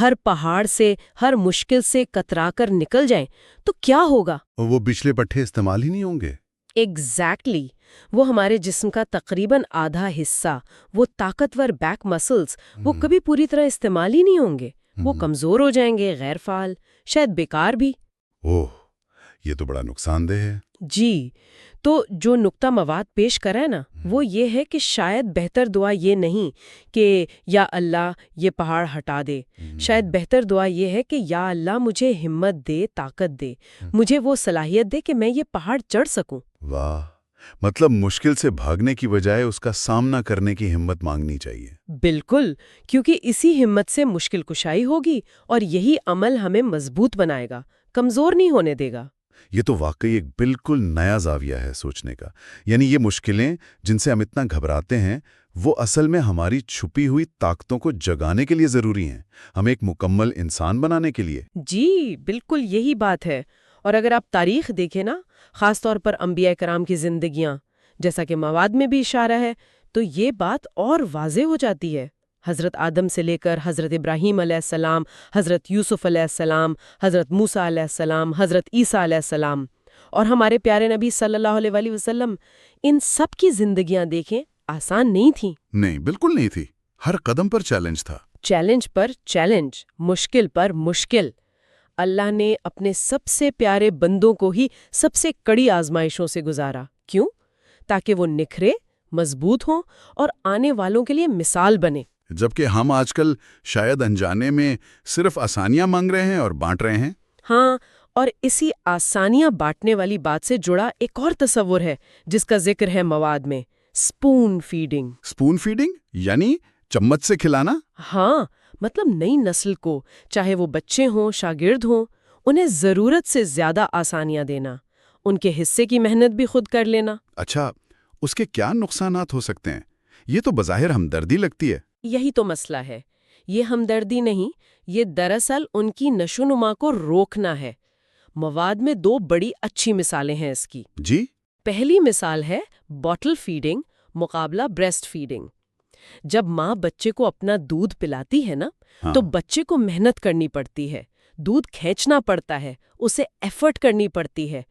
ہر پہاڑ سے، ہر مشکل سے کترا کر نکل جائیں تو کیا ہوگا؟ وہ بچھلے پٹھے استعمال ہی نہیں ہوں گے۔ ایگزیکٹلی وہ ہمارے جسم کا تقریباً آدھا حصہ، وہ طاقتور بیک مسلز، وہ کبھی پوری طرح استعمال ہی نہیں ہوں گے۔ وہ کمزور ہو جائیں گے، غیر فعال، شاید بیکار بھی۔ اوہ، یہ تو بڑا نقصان دہ ہے۔ جی، تو جو نقطہ مواد پیش کرا ہے نا، وہ یہ ہے کہ شاید بہتر دعا یہ نہیں کہ یا اللہ یہ پہاڑ ہٹا دے، شاید بہتر دعا یہ ہے کہ یا اللہ مجھے ہمت دے، طاقت دے، مجھے وہ صلاحیت دے کہ میں یہ پہاڑ چڑھ سکوں۔ واہ، مطلب مشکل سے بھاگنے کی بجائے اس کا سامنا کرنے کی ہمت مانگنی چاہیے۔ بالکل، کیونکہ اسی ہمت سے مشکل کشائی ہوگی اور یہی عمل ہمیں مضبوط بنائے گا، کمزور نہیں ہونے دے گا۔ یہ تو واقعی ایک بالکل نیا زاویہ ہے سوچنے کا۔ یعنی یہ مشکلیں جن سے ہم اتنا گھبراتے ہیں وہ اصل میں ہماری چھپی ہوئی طاقتوں کو جگانے کے لیے ضروری ہیں، ہمیں ایک مکمل انسان بنانے کے لیے۔ جی بالکل یہی بات ہے۔ اور اگر آپ تاریخ دیکھیں نا، خاص طور پر انبیاء کرام کی زندگیاں، جیسا کہ مواد میں بھی اشارہ ہے، تو یہ بات اور واضح ہو جاتی ہے۔ حضرت آدم سے لے کر حضرت ابراہیم علیہ السلام، حضرت یوسف علیہ السلام، حضرت موسیٰ علیہ السلام، حضرت عیسیٰ علیہ السلام، اور ہمارے پیارے نبی صلی اللہ علیہ وآلہ وسلم، ان سب کی زندگیاں دیکھیں، آسان نہیں تھیں۔ نہیں، بالکل نہیں تھی۔ ہر قدم پر چیلنج تھا۔ چیلنج پر چیلنج، مشکل پر مشکل۔ اللہ نے اپنے سب سے پیارے بندوں کو ہی سب سے کڑی آزمائشوں سے گزارا۔ کیوں؟ تاکہ وہ نکھرے، مضبوط ہوں اور آنے والوں کے لیے مثال بنے۔ جبکہ ہم آج کل شاید انجانے میں صرف آسانیاں مانگ رہے ہیں اور بانٹ رہے ہیں۔ ہاں، اور اسی آسانیاں بانٹنے والی بات سے جڑا ایک اور تصور ہے جس کا ذکر ہے مواد میں، اسپون فیڈنگ۔ اسپون فیڈنگ یعنی چمچ سے کھلانا؟ ہاں، مطلب نئی نسل کو، چاہے وہ بچے ہوں، شاگرد ہوں، انہیں ضرورت سے زیادہ آسانیاں دینا، ان کے حصے کی محنت بھی خود کر لینا۔ اچھا، اس کے کیا نقصانات ہو سکتے ہیں؟ یہ تو بظاہر ہمدردی لگتی ہے۔ یہی تو مسئلہ ہے، یہ ہمدردی نہیں، یہ دراصل ان کی نشوونما کو روکنا ہے۔ مواد میں دو بڑی اچھی مثالیں ہیں اس کی۔ جی؟ پہلی مثال ہے باٹل فیڈنگ مقابلہ بریسٹ فیڈنگ۔ جب ماں بچے کو اپنا دودھ پلاتی ہے نا، تو بچے کو محنت کرنی پڑتی ہے، دودھ کھینچنا پڑتا ہے، اسے ایفرٹ کرنی پڑتی ہے۔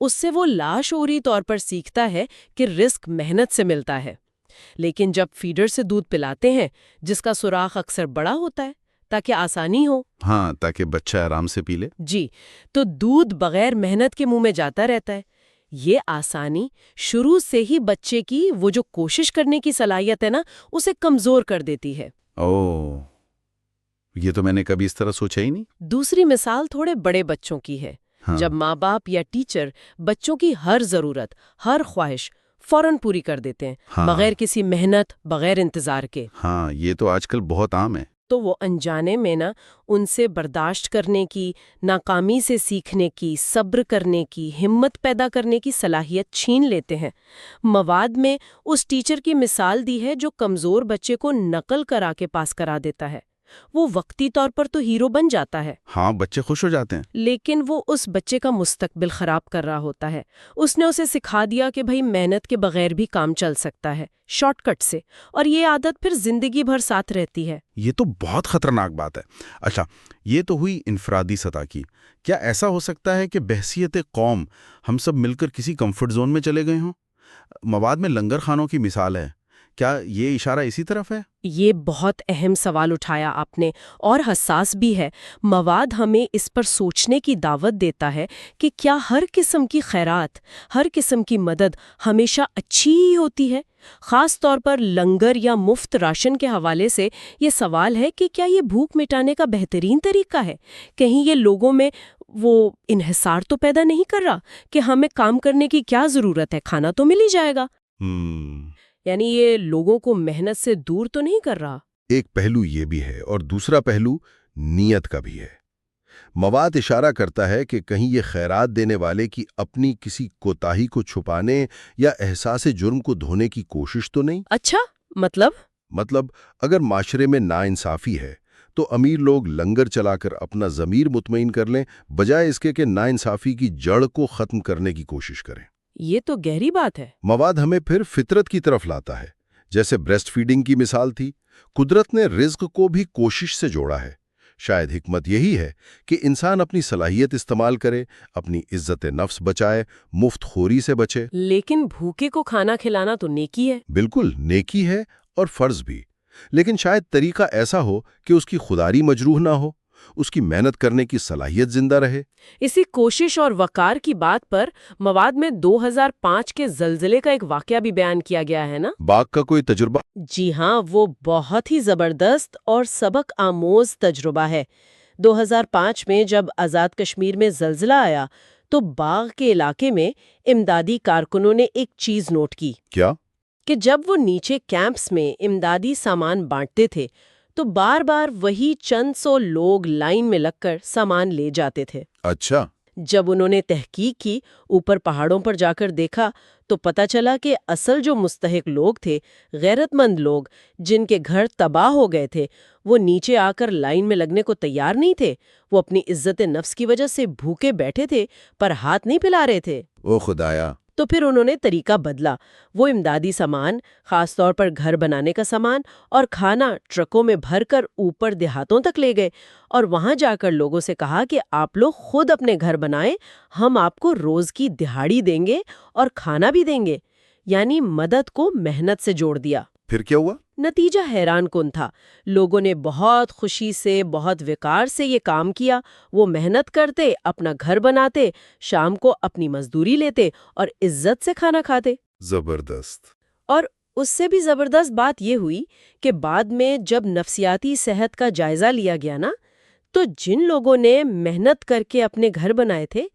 اس سے وہ لاشعوری طور پر سیکھتا ہے کہ رزق محنت سے ملتا ہے۔ لیکن جب فیڈر سے دودھ پلاتے ہیں، جس کا سوراخ اکثر بڑا ہوتا ہے تاکہ آسانی ہو، ہاں، تاکہ بچہ آرام سے پی لے۔ جی، تو دودھ بغیر محنت کے منہ میں جاتا رہتا ہے۔ یہ آسانی شروع سے ہی بچے کی وہ جو کوشش کرنے کی صلاحیت ہے نا، اسے کمزور کر دیتی ہے۔ اوہ، یہ تو میں نے کبھی اس طرح سوچا ہی نہیں۔ دوسری مثال تھوڑے بڑے بچوں کی ہے۔ جب ماں باپ یا ٹیچر بچوں کی ہر ضرورت، ہر خواہش فوراً پوری کر دیتے ہیں، بغیر کسی محنت، بغیر انتظار کے۔ ہاں، یہ تو آج کل بہت عام ہے۔ تو وہ انجانے میں نا ان سے برداشت کرنے کی، ناکامی سے سیکھنے کی، صبر کرنے کی، ہمت پیدا کرنے کی صلاحیت چھین لیتے ہیں۔ مواد میں اس ٹیچر کی مثال دی ہے جو کمزور بچے کو نقل کرا کے پاس کرا دیتا ہے۔ وہ وقتی طور پر تو ہیرو بن جاتا ہے، ہاں، بچے خوش ہو جاتے ہیں، لیکن وہ اس بچے کا مستقبل خراب کر رہا ہوتا ہے۔ اس نے اسے سکھا دیا کہ بھئی محنت کے بغیر بھی کام چل سکتا ہے، شارٹ کٹ سے، اور یہ عادت پھر زندگی بھر ساتھ رہتی ہے۔ یہ تو بہت خطرناک بات ہے۔ اچھا، یہ تو ہوئی انفرادی سطح کی۔ کیا ایسا ہو سکتا ہے کہ بحیثیت قوم ہم سب مل کر کسی کمفرٹ زون میں چلے گئے ہوں؟ مواد میں لنگر خانوں کی مثال ہے، کیا یہ اشارہ اسی طرف ہے؟ یہ بہت اہم سوال اٹھایا آپ نے، اور حساس بھی ہے۔ مواد ہمیں اس پر سوچنے کی دعوت دیتا ہے کہ کیا ہر قسم کی خیرات، ہر قسم کی مدد ہمیشہ اچھی ہی ہوتی ہے؟ خاص طور پر لنگر یا مفت راشن کے حوالے سے یہ سوال ہے کہ کیا یہ بھوک مٹانے کا بہترین طریقہ ہے؟ کہیں یہ لوگوں میں وہ انحصار تو پیدا نہیں کر رہا کہ ہمیں کام کرنے کی کیا ضرورت ہے، کھانا تو مل ہی جائے گا؟ یعنی یہ لوگوں کو محنت سے دور تو نہیں کر رہا؟ ایک پہلو یہ بھی ہے، اور دوسرا پہلو نیت کا بھی ہے۔ مواد اشارہ کرتا ہے کہ کہیں یہ خیرات دینے والے کی اپنی کسی کوتاہی کو چھپانے یا احساس جرم کو دھونے کی کوشش تو نہیں۔ اچھا، مطلب اگر معاشرے میں ناانصافی ہے تو امیر لوگ لنگر چلا کر اپنا ضمیر مطمئن کر لیں، بجائے اس کے کہ ناانصافی کی جڑ کو ختم کرنے کی کوشش کریں۔ یہ تو گہری بات ہے۔ مواد ہمیں پھر فطرت کی طرف لاتا ہے، جیسے بریسٹ فیڈنگ کی مثال تھی۔ قدرت نے رزق کو بھی کوشش سے جوڑا ہے۔ شاید حکمت یہی ہے کہ انسان اپنی صلاحیت استعمال کرے، اپنی عزت نفس بچائے، مفت خوری سے بچے۔ لیکن بھوکے کو کھانا کھلانا تو نیکی ہے۔ بالکل نیکی ہے اور فرض بھی، لیکن شاید طریقہ ایسا ہو کہ اس کی خوداری مجروح نہ ہو، اس کی محنت کرنے کی صلاحیت زندہ رہے۔ اسی کوشش اور وقار کی بات پر مواد میں 2005 کے زلزلے کا ایک واقعہ بھی بیان کیا گیا ہے نا؟ باغ کا کوئی تجربہ؟ جی ہاں، وہ بہت ہی زبردست اور سبق آموز تجربہ ہے۔ 2005 میں جب آزاد کشمیر میں زلزلہ آیا تو باغ کے علاقے میں امدادی کارکنوں نے ایک چیز نوٹ کی کیا؟ کہ جب وہ نیچے کیمپس میں امدادی سامان بانٹتے تھے تو بار بار وہی چند سو لوگ لائن میں لگ کر سامان لے جاتے تھے۔ اچھا۔ جب انہوں نے تحقیق کی، اوپر پہاڑوں پر جا کر دیکھا تو پتہ چلا کہ اصل جو مستحق لوگ تھے، غیرت مند لوگ جن کے گھر تباہ ہو گئے تھے، وہ نیچے آ کر لائن میں لگنے کو تیار نہیں تھے۔ وہ اپنی عزت نفس کی وجہ سے بھوکے بیٹھے تھے پر ہاتھ نہیں پھیلا رہے تھے۔ او خدایا! تو پھر انہوں نے طریقہ بدلا۔ وہ امدادی سامان، خاص طور پر گھر بنانے کا سامان اور کھانا ٹرکوں میں بھر کر اوپر دیہاتوں تک لے گئے اور وہاں جا کر لوگوں سے کہا کہ آپ لوگ خود اپنے گھر بنائیں، ہم آپ کو روز کی دہاڑی دیں گے اور کھانا بھی دیں گے۔ یعنی مدد کو محنت سے جوڑ دیا۔ پھر کیا ہوا؟ نتیجہ حیران کن تھا۔ لوگوں نے بہت خوشی سے، بہت وقار سے یہ کام کیا۔ وہ محنت کرتے، اپنا گھر بناتے، شام کو اپنی مزدوری لیتے اور عزت سے کھانا کھاتے۔ زبردست۔ اور اس سے بھی زبردست بات یہ ہوئی کہ بعد میں جب نفسیاتی صحت کا جائزہ لیا گیا نا، تو جن لوگوں نے محنت کر کے اپنے گھر بنائے تھے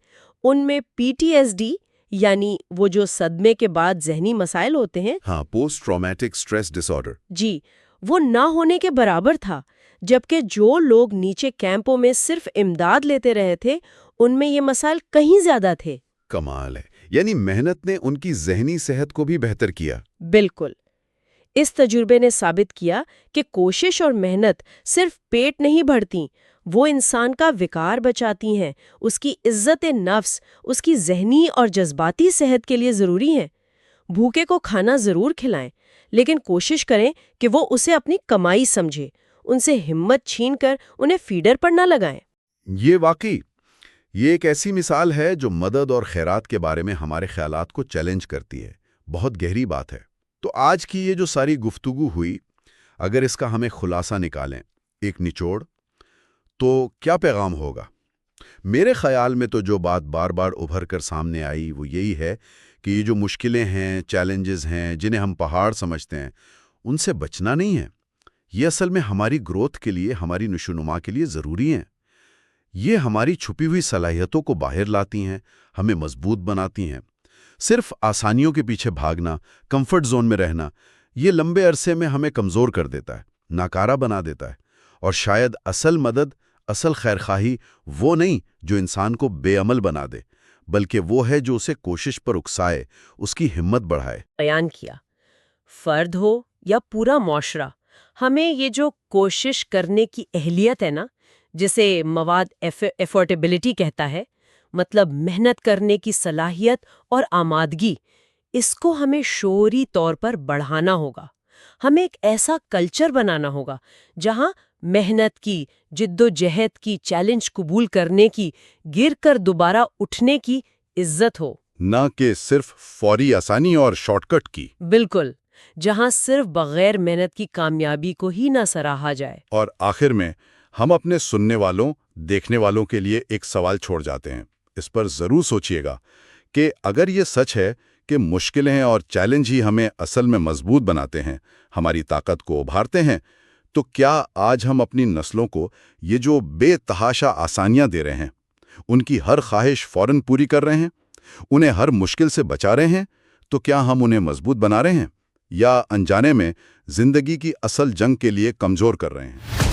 ان میں PTSD یعنی وہ جو صدمے کے بعد ذہنی مسائل ہوتے ہیں، ہاں، پوسٹ ٹرامیٹک سٹریس ڈس آرڈر، جی، وہ نہ ہونے کے برابر تھا۔ جبکہ جو لوگ نیچے کیمپوں میں صرف امداد لیتے رہے تھے ان میں یہ مسائل کہیں زیادہ تھے۔ کمال ہے، یعنی محنت نے ان کی ذہنی صحت کو بھی بہتر کیا۔ بالکل۔ اس تجربے نے ثابت کیا کہ کوشش اور محنت صرف پیٹ نہیں بھرتی، وہ انسان کا وقار بچاتی ہیں، اس کی عزت نفس، اس کی ذہنی اور جذباتی صحت کے لیے ضروری ہیں۔ بھوکے کو کھانا ضرور کھلائیں، لیکن کوشش کریں کہ وہ اسے اپنی کمائی سمجھے، ان سے ہمت چھین کر انہیں فیڈر پر نہ لگائیں۔ یہ ایک ایسی مثال ہے جو مدد اور خیرات کے بارے میں ہمارے خیالات کو چیلنج کرتی ہے۔ بہت گہری بات ہے۔ تو آج کی یہ جو ساری گفتگو ہوئی، اگر اس کا ہمیں خلاصہ نکالیں، ایک نچوڑ، تو کیا پیغام ہوگا؟ میرے خیال میں تو جو بات بار بار ابھر کر سامنے آئی وہ یہی ہے کہ یہ جو مشکلیں ہیں، چیلنجز ہیں، جنہیں ہم پہاڑ سمجھتے ہیں، ان سے بچنا نہیں ہے۔ یہ اصل میں ہماری گروتھ کے لیے، ہماری نشوونما کے لیے ضروری ہیں۔ یہ ہماری چھپی ہوئی صلاحیتوں کو باہر لاتی ہیں، ہمیں مضبوط بناتی ہیں۔ صرف آسانیوں کے پیچھے بھاگنا، کمفرٹ زون میں رہنا، یہ لمبے عرصے میں ہمیں کمزور کر دیتا ہے، ناکارہ بنا دیتا ہے۔ اور شاید اصل مدد، اصل خیرخواہی وہ نہیں جو انسان کو بے عمل بنا دے، بلکہ وہ ہے جو اسے کوشش پر اکسائے، اس کی ہمت بڑھائے۔ بیان کیا، فرد ہو یا پورا معاشرہ، ہمیں یہ جو کوشش کرنے کی اہلیت ہے نا، جسے مواد ایفورٹیبلٹی کہتا ہے، مطلب محنت کرنے کی صلاحیت اور آمادگی، اس کو ہمیں شعوری طور پر بڑھانا ہوگا۔ ہمیں ایک ایسا کلچر بنانا ہوگا جہاں محنت کی، جد و جہد کی، چیلنج قبول کرنے کی، گر کر دوبارہ اٹھنے کی عزت ہو، نہ کہ صرف فوری آسانی اور شارٹ کٹ کی۔ بالکل، جہاں صرف بغیر محنت کی کامیابی کو ہی نہ سراہا جائے۔ اور آخر میں ہم اپنے سننے والوں، دیکھنے والوں کے لیے ایک سوال چھوڑ جاتے ہیں۔ اس پر ضرور سوچئے گا کہ اگر یہ سچ ہے کہ مشکلیں اور چیلنج ہی ہمیں اصل میں مضبوط بناتے ہیں، ہماری طاقت کو ابھارتے ہیں، تو کیا آج ہم اپنی نسلوں کو یہ جو بے تحاشا آسانیاں دے رہے ہیں، ان کی ہر خواہش فوراً پوری کر رہے ہیں، انہیں ہر مشکل سے بچا رہے ہیں؟ تو کیا ہم انہیں مضبوط بنا رہے ہیں، یا انجانے میں زندگی کی اصل جنگ کے لیے کمزور کر رہے ہیں؟